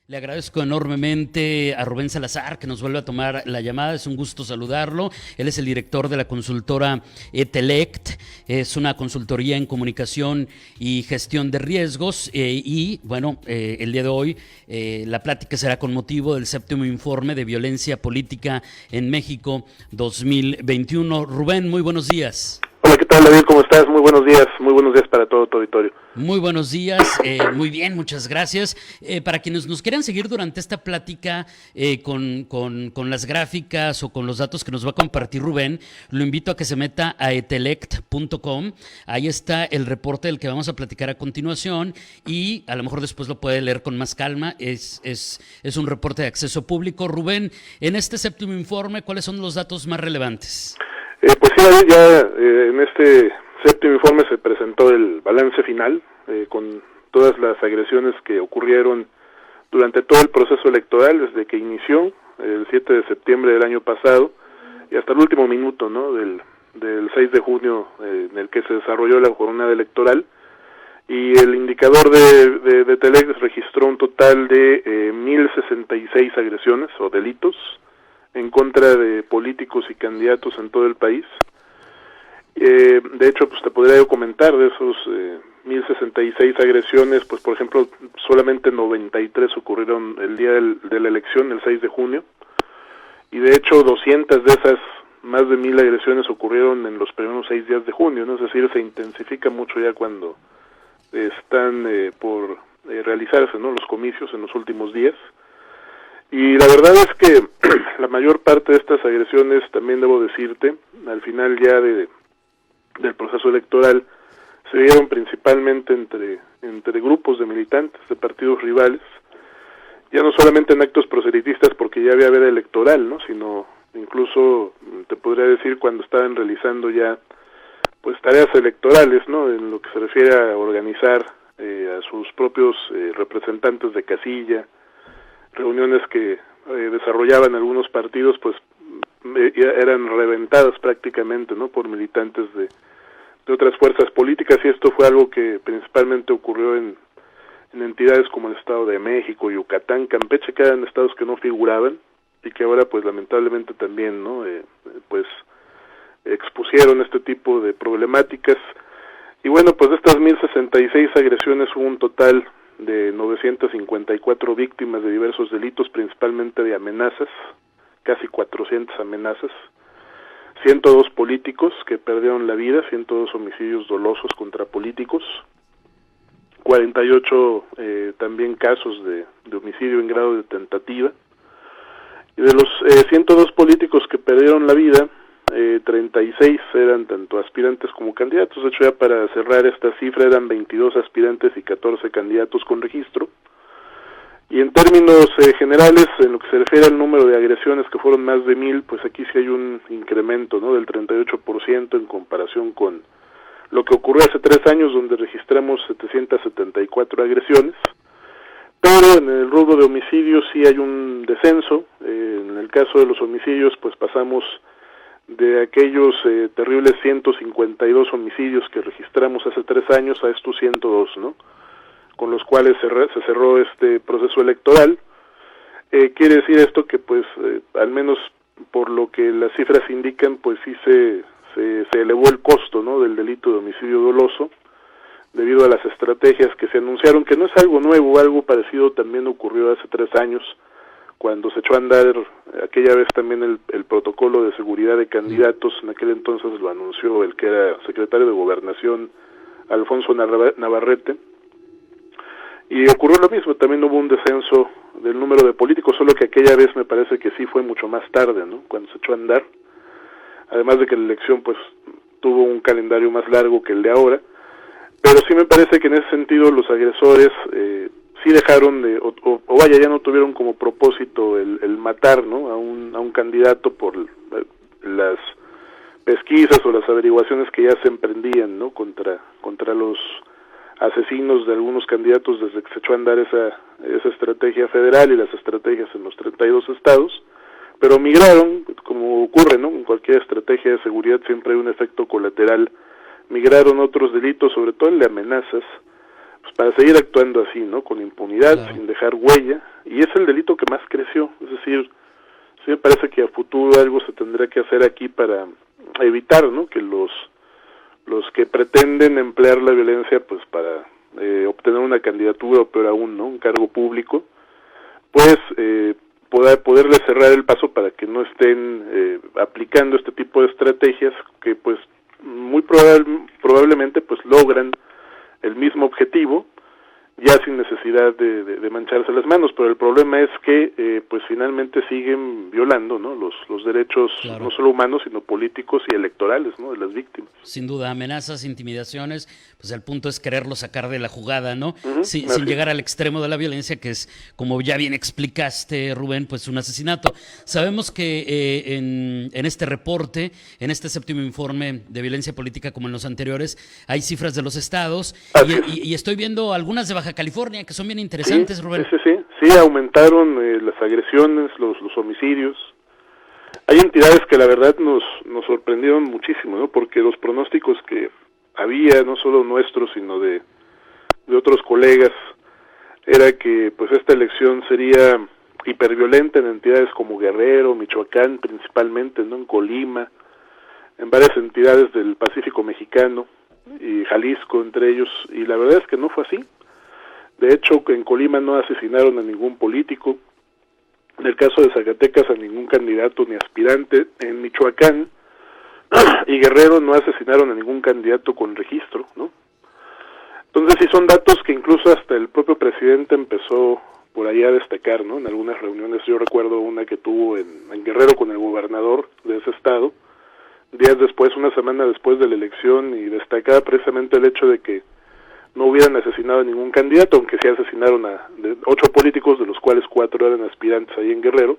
Le agradezco enormemente a Rubén Salazar que nos vuelve a tomar la llamada. Es un gusto saludarlo. Él es el director de la consultora Etelect. Es una consultoría en comunicación y gestión de riesgos. El día de hoy la plática será con motivo del séptimo informe de violencia política en México 2021. Rubén, muy buenos días. Hola, ¿qué tal, David? ¿Cómo estás? Muy buenos días para todo tu auditorio. Muy buenos días, muy bien, muchas gracias. Para quienes nos quieran seguir durante esta plática con las gráficas o con los datos que nos va a compartir Rubén, lo invito a que se meta a etelect.com. Ahí está el reporte del que vamos a platicar a continuación y a lo mejor después lo puede leer con más calma. Es un reporte de acceso público. Rubén, en este séptimo informe, ¿cuáles son los datos más relevantes? Pues sí, David, ya en este séptimo informe se presentó el balance final con todas las agresiones que ocurrieron durante todo el proceso electoral, desde que inició el 7 de septiembre del año pasado y hasta el último minuto, ¿no?, del 6 de junio en el que se desarrolló la jornada electoral. Y el indicador de Telex registró un total de 1,066 agresiones o delitos en contra de políticos y candidatos en todo el país. De hecho, pues te podría yo comentar de esos 1,066 agresiones, pues por ejemplo, solamente 93 ocurrieron el día de la elección, el 6 de junio, y de hecho 200 de esas, más de 1,000 agresiones ocurrieron en los primeros 6 días de junio, ¿no? Es decir, se intensifica mucho ya cuando están por realizarse, ¿no?, los comicios en los últimos días. Y la verdad es que la mayor parte de estas agresiones, también debo decirte, al final ya del proceso electoral, se dieron principalmente entre grupos de militantes de partidos rivales, ya no solamente en actos proselitistas porque ya había veda electoral, ¿no?, sino incluso te podría decir cuando estaban realizando ya pues tareas electorales, ¿no?, en lo que se refiere a organizar a sus propios representantes de casilla, reuniones que desarrollaban algunos partidos, pues eran reventadas prácticamente, ¿no?, por militantes de otras fuerzas políticas, y esto fue algo que principalmente ocurrió en entidades como el Estado de México, Yucatán, Campeche, que eran estados que no figuraban y que ahora pues lamentablemente también, ¿no?, pues expusieron este tipo de problemáticas. Y bueno, pues de estas 1,066 agresiones hubo un total de 954 víctimas de diversos delitos, principalmente de amenazas, casi 400 amenazas, 102 políticos que perdieron la vida, 102 homicidios dolosos contra políticos, 48 también casos de homicidio en grado de tentativa, y de los 102 políticos que perdieron la vida, 36 eran tanto aspirantes como candidatos. De hecho, ya para cerrar esta cifra eran 22 aspirantes y 14 candidatos con registro. Y en términos generales, en lo que se refiere al número de agresiones, que fueron más de 1,000, pues aquí sí hay un incremento, ¿no?, del 38% en comparación con lo que ocurrió hace 3 años, donde registramos 774 agresiones. Pero en el rubro de homicidios sí hay un descenso. En el caso de los homicidios, pues pasamos de aquellos terribles 152 homicidios que registramos hace 3 años a estos 102, ¿no?, con los cuales se cerró este proceso electoral. Quiere decir esto que pues al menos por lo que las cifras indican, pues sí se elevó el costo, ¿no?, del delito de homicidio doloso, debido a las estrategias que se anunciaron, que no es algo nuevo, algo parecido también ocurrió hace 3 años, cuando se echó a andar aquella vez también el protocolo de seguridad de candidatos. En aquel entonces lo anunció el que era secretario de Gobernación, Alfonso Navarrete, y ocurrió lo mismo, también hubo un descenso del número de políticos, solo que aquella vez me parece que sí fue mucho más tarde, ¿no?, cuando se echó a andar, además de que la elección pues tuvo un calendario más largo que el de ahora. Pero sí me parece que en ese sentido los agresores sí dejaron de, o vaya, ya no tuvieron como propósito el matar, ¿no?, a un candidato por las pesquisas o las averiguaciones que ya se emprendían, ¿no?, contra los asesinos de algunos candidatos desde que se echó a andar esa estrategia federal y las estrategias en los 32 estados, pero migraron, como ocurre, ¿no?, en cualquier estrategia de seguridad siempre hay un efecto colateral. Migraron otros delitos, sobre todo el de amenazas, pues para seguir actuando así, ¿no? Con impunidad, Claro. sin dejar huella, y es el delito que más creció. Es decir, sí me parece que a futuro algo se tendrá que hacer aquí para evitar, ¿no? Que los que pretenden emplear la violencia pues para obtener una candidatura o peor aún, ¿no? Un cargo público, pues poderle cerrar el paso para que no estén aplicando este tipo de estrategias que pues muy probablemente pues logran el mismo objetivo ya sin necesidad de mancharse las manos, pero el problema es que pues finalmente siguen violando, ¿no? los derechos, Claro. no solo humanos sino políticos y electorales, ¿no? De las víctimas. Sin duda, amenazas, intimidaciones, pues el punto es quererlo sacar de la jugada, ¿no? Uh-huh, sin llegar al extremo de la violencia, que es, como ya bien explicaste, Rubén, pues un asesinato. Sabemos que en este reporte, en este séptimo informe de violencia política, como en los anteriores, hay cifras de los estados, y estoy viendo algunas de Baja California que son bien interesantes, sí, Rubén. Sí, aumentaron las agresiones, los homicidios. Hay entidades que la verdad nos sorprendieron muchísimo, ¿no? Porque los pronósticos que había, no solo nuestros, sino de otros colegas, era que pues esta elección sería hiperviolenta en entidades como Guerrero, Michoacán principalmente, ¿no? En Colima, en varias entidades del Pacífico mexicano y Jalisco entre ellos, y la verdad es que no fue así. De hecho, en Colima no asesinaron a ningún político, en el caso de Zacatecas a ningún candidato ni aspirante, en Michoacán y Guerrero no asesinaron a ningún candidato con registro, ¿no? Entonces sí son datos que incluso hasta el propio presidente empezó por ahí a destacar, ¿no? En algunas reuniones, yo recuerdo una que tuvo en Guerrero con el gobernador de ese estado, días después, una semana después de la elección, y destacaba precisamente el hecho de que no hubieran asesinado a ningún candidato, aunque sí asesinaron a 8 políticos, de los cuales 4 eran aspirantes ahí en Guerrero.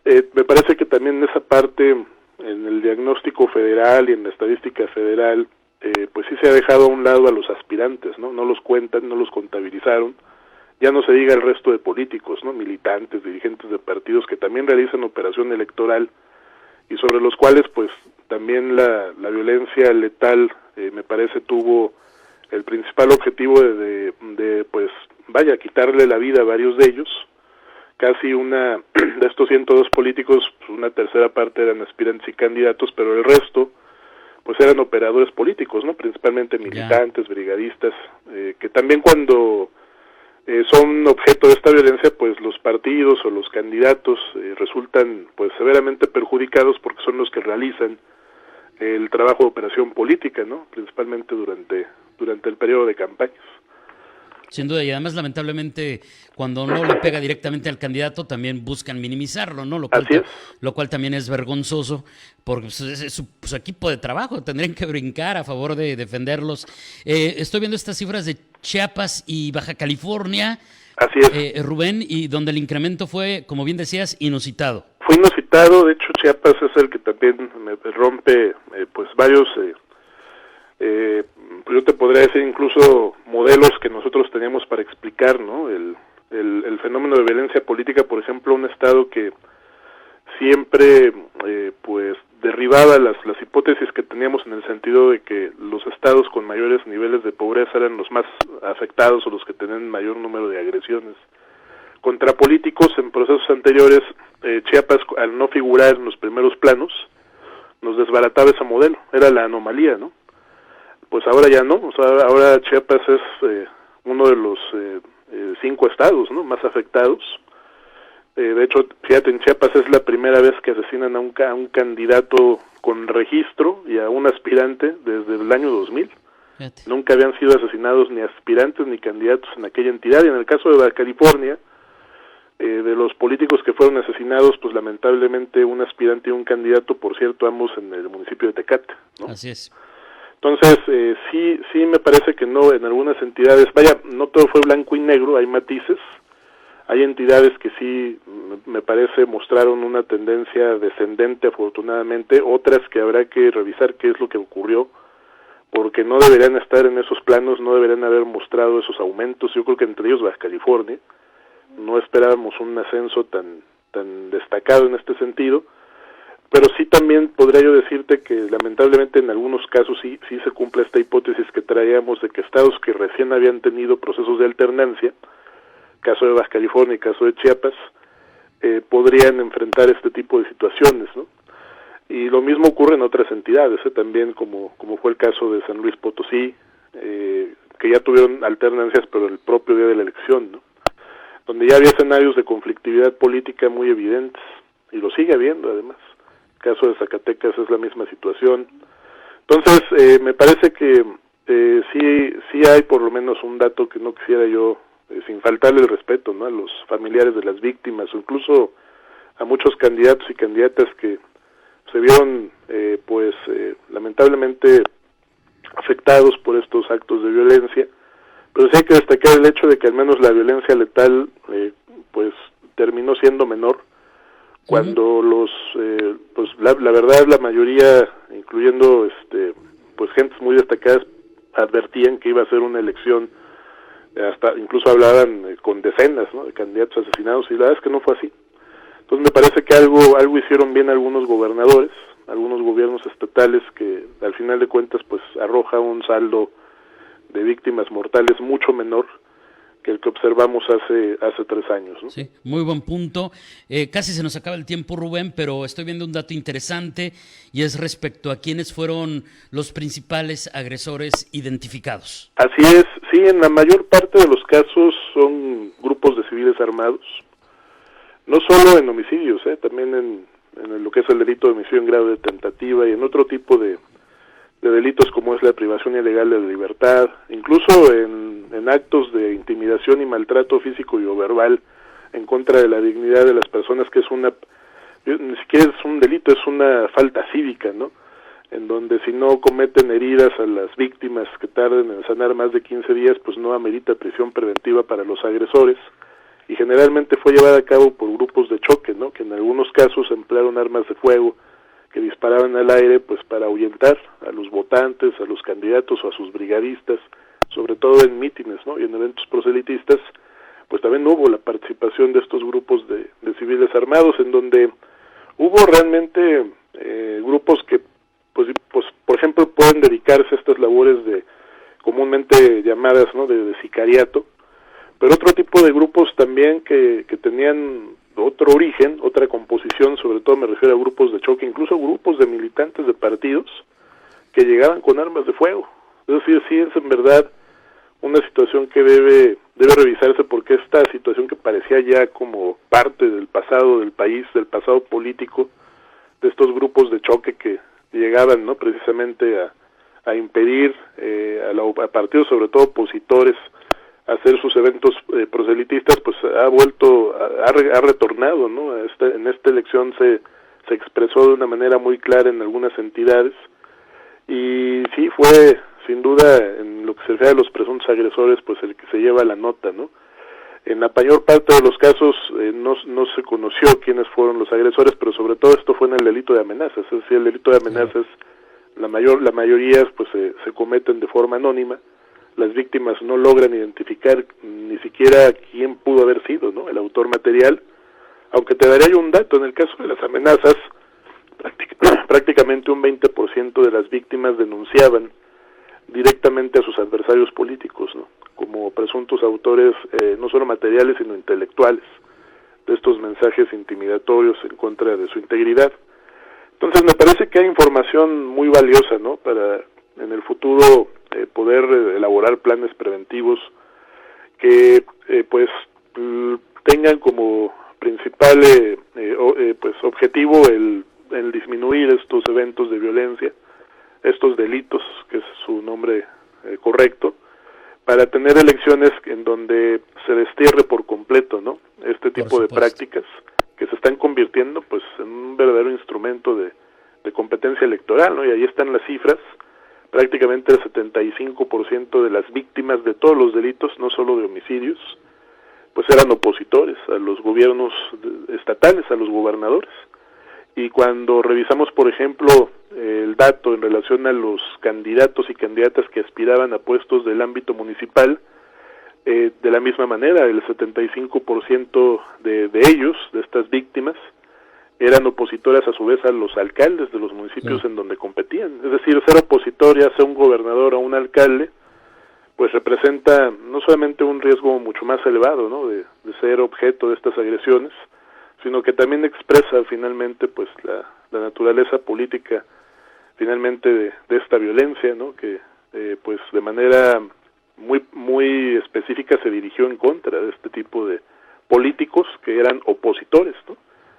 Me parece que también en esa parte, en el diagnóstico federal y en la estadística federal, pues sí se ha dejado a un lado a los aspirantes, ¿no? No los cuentan, no los contabilizaron. Ya no se diga el resto de políticos, ¿no? Militantes, dirigentes de partidos que también realizan operación electoral y sobre los cuales pues también la violencia letal me parece tuvo el principal objetivo de pues vaya, quitarle la vida a varios de ellos. Casi de estos 102 políticos, pues una tercera parte eran aspirantes y candidatos, pero el resto pues eran operadores políticos, ¿no? Principalmente militantes, brigadistas, que también cuando son objeto de esta violencia, pues los partidos o los candidatos resultan pues severamente perjudicados porque son los que realizan el trabajo de operación política, ¿no? Principalmente durante el periodo de campañas. Sin duda, y además lamentablemente cuando no le pega directamente al candidato también buscan minimizarlo, ¿no? Lo cual también es vergonzoso porque es su equipo de trabajo, tendrían que brincar a favor de defenderlos. Estoy viendo estas cifras de Chiapas y Baja California, así es. Rubén, y donde el incremento fue, como bien decías, inusitado. Fue inusitado, de hecho Chiapas es el que también me rompe pues varios... yo te podría decir incluso modelos que nosotros teníamos para explicar, ¿no? El fenómeno de violencia política, por ejemplo, un estado que siempre pues derribaba las hipótesis que teníamos en el sentido de que los estados con mayores niveles de pobreza eran los más afectados o los que tenían mayor número de agresiones contra políticos en procesos anteriores. Chiapas, al no figurar en los primeros planos, nos desbarataba ese modelo, era la anomalía, ¿no? Pues ahora ya no, o sea, ahora Chiapas es uno de los 5 estados, ¿no? Más afectados. De hecho, fíjate, en Chiapas es la primera vez que asesinan a un candidato con registro y a un aspirante desde el año 2000. Fíjate. Nunca habían sido asesinados ni aspirantes ni candidatos en aquella entidad, y en el caso de Baja California, de los políticos que fueron asesinados, pues lamentablemente un aspirante y un candidato, por cierto, ambos en el municipio de Tecate, ¿no? Así es. Entonces, sí me parece que no, en algunas entidades, vaya, no todo fue blanco y negro, hay matices, hay entidades que sí, me parece, mostraron una tendencia descendente, afortunadamente, otras que habrá que revisar qué es lo que ocurrió, porque no deberían estar en esos planos, no deberían haber mostrado esos aumentos. Yo creo que entre ellos Baja California, no esperábamos un ascenso tan destacado en este sentido, pero sí también podría yo decirte que lamentablemente en algunos casos sí se cumple esta hipótesis que traíamos de que estados que recién habían tenido procesos de alternancia, caso de Baja California y caso de Chiapas, podrían enfrentar este tipo de situaciones, ¿no? Y lo mismo ocurre en otras entidades, también como fue el caso de San Luis Potosí, que ya tuvieron alternancias pero el propio día de la elección, ¿no? Donde ya había escenarios de conflictividad política muy evidentes, y lo sigue habiendo además. El caso de Zacatecas es la misma situación. Entonces, me parece que sí hay por lo menos un dato que no quisiera yo, sin faltarle el respeto, ¿no?, a los familiares de las víctimas, o incluso a muchos candidatos y candidatas que se vieron, lamentablemente afectados por estos actos de violencia, pero sí hay que destacar el hecho de que al menos la violencia letal, terminó siendo menor, cuando la verdad la mayoría, incluyendo gentes muy destacadas, advertían que iba a ser una elección, hasta incluso hablaban con decenas, ¿no?, de candidatos asesinados, y la verdad es que no fue así. Entonces me parece que algo hicieron bien algunos gobernadores, algunos gobiernos estatales, que al final de cuentas pues arroja un saldo de víctimas mortales mucho menor que el que observamos hace 3 años, ¿no? Sí, muy buen punto. Casi se nos acaba el tiempo, Rubén, pero estoy viendo un dato interesante, y es respecto a quiénes fueron los principales agresores identificados. Así es, sí, en la mayor parte de los casos son grupos de civiles armados, no solo en homicidios, también en lo que es el delito de homicidio en grado de tentativa y en otro tipo de delitos como es la privación ilegal de la libertad, incluso en actos de intimidación y maltrato físico y o verbal en contra de la dignidad de las personas, que es ni siquiera es un delito, es una falta cívica, ¿no?, en donde si no cometen heridas a las víctimas que tarden en sanar más de 15 días, pues no amerita prisión preventiva para los agresores, y generalmente fue llevada a cabo por grupos de choque, ¿no?, que en algunos casos emplearon armas de fuego que disparaban al aire pues para ahuyentar a los votantes, a los candidatos o a sus brigadistas, sobre todo en mítines, ¿no?, y en eventos proselitistas. Pues también hubo la participación de estos grupos de civiles armados, en donde hubo realmente grupos que pues por ejemplo pueden dedicarse a estas labores de comúnmente llamadas, ¿no?, de sicariato, pero otro tipo de grupos también que tenían otro origen, otra composición, sobre todo me refiero a grupos de choque, incluso grupos de militantes de partidos que llegaban con armas de fuego. Es decir, sí es en verdad una situación que debe revisarse, porque esta situación que parecía ya como parte del pasado del país, del pasado político, de estos grupos de choque que llegaban, ¿no?, precisamente a impedir a partidos, sobre todo opositores, hacer sus eventos proselitistas, pues ha retornado, ¿no? En esta elección se expresó de una manera muy clara en algunas entidades, y sí fue sin duda, en lo que se refiere a los presuntos agresores, pues el que se lleva la nota, ¿no? En la mayor parte de los casos no se conoció quiénes fueron los agresores, pero sobre todo esto fue en el delito de amenazas, es decir, el delito de amenazas, la mayoría pues se cometen de forma anónima. Las víctimas no logran identificar ni siquiera quién pudo haber sido, ¿no?, el autor material, aunque te daré yo un dato: en el caso de las amenazas, prácticamente un 20% de las víctimas denunciaban directamente a sus adversarios políticos, ¿no?, como presuntos autores no solo materiales sino intelectuales de estos mensajes intimidatorios en contra de su integridad. Entonces me parece que hay información muy valiosa, ¿no?, para en el futuro poder elaborar planes preventivos que tengan como principal objetivo el disminuir estos eventos de violencia, estos delitos, que es su nombre correcto, para tener elecciones en donde se destierre por completo, ¿no?, este tipo de prácticas que se están convirtiendo pues en un verdadero instrumento de competencia electoral, ¿no? Y ahí están las cifras. Prácticamente el 75% de las víctimas de todos los delitos, no solo de homicidios, pues eran opositores a los gobiernos estatales, a los gobernadores. Y cuando revisamos, por ejemplo, el dato en relación a los candidatos y candidatas que aspiraban a puestos del ámbito municipal, de la misma manera, el 75% de ellos, de estas víctimas, eran opositoras a su vez a los alcaldes de los municipios en donde competían. Es decir, ser opositor, ya sea un gobernador o un alcalde, pues representa no solamente un riesgo mucho más elevado, ¿no?, de ser objeto de estas agresiones, sino que también expresa finalmente pues la naturaleza política finalmente de esta violencia, ¿no?, que pues de manera muy específica se dirigió en contra de este tipo de políticos que eran opositores, ¿no?,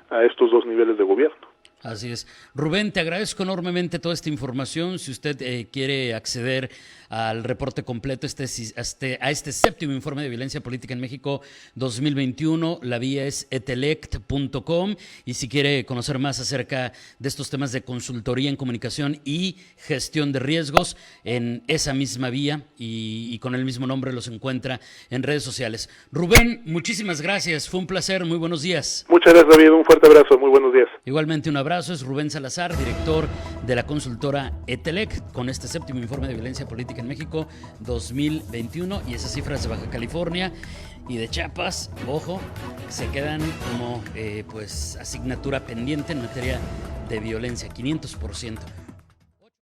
a estos dos niveles de gobierno. Así es. Rubén, te agradezco enormemente toda esta información. Si usted quiere acceder al reporte completo a este séptimo informe de violencia política en México 2021, la vía es etelect.com, y si quiere conocer más acerca de estos temas de consultoría en comunicación y gestión de riesgos, en esa misma vía y con el mismo nombre los encuentra en redes sociales. Rubén, muchísimas gracias. Fue un placer. Muy buenos días. Muchas gracias, David. Un fuerte abrazo. Muy buenos días. Igualmente un abrazo. Es Rubén Salazar, director de la consultora Etelect, con este séptimo informe de violencia política en México 2021 y esas cifras de Baja California y de Chiapas, ojo, se quedan como pues asignatura pendiente en materia de violencia, 500%.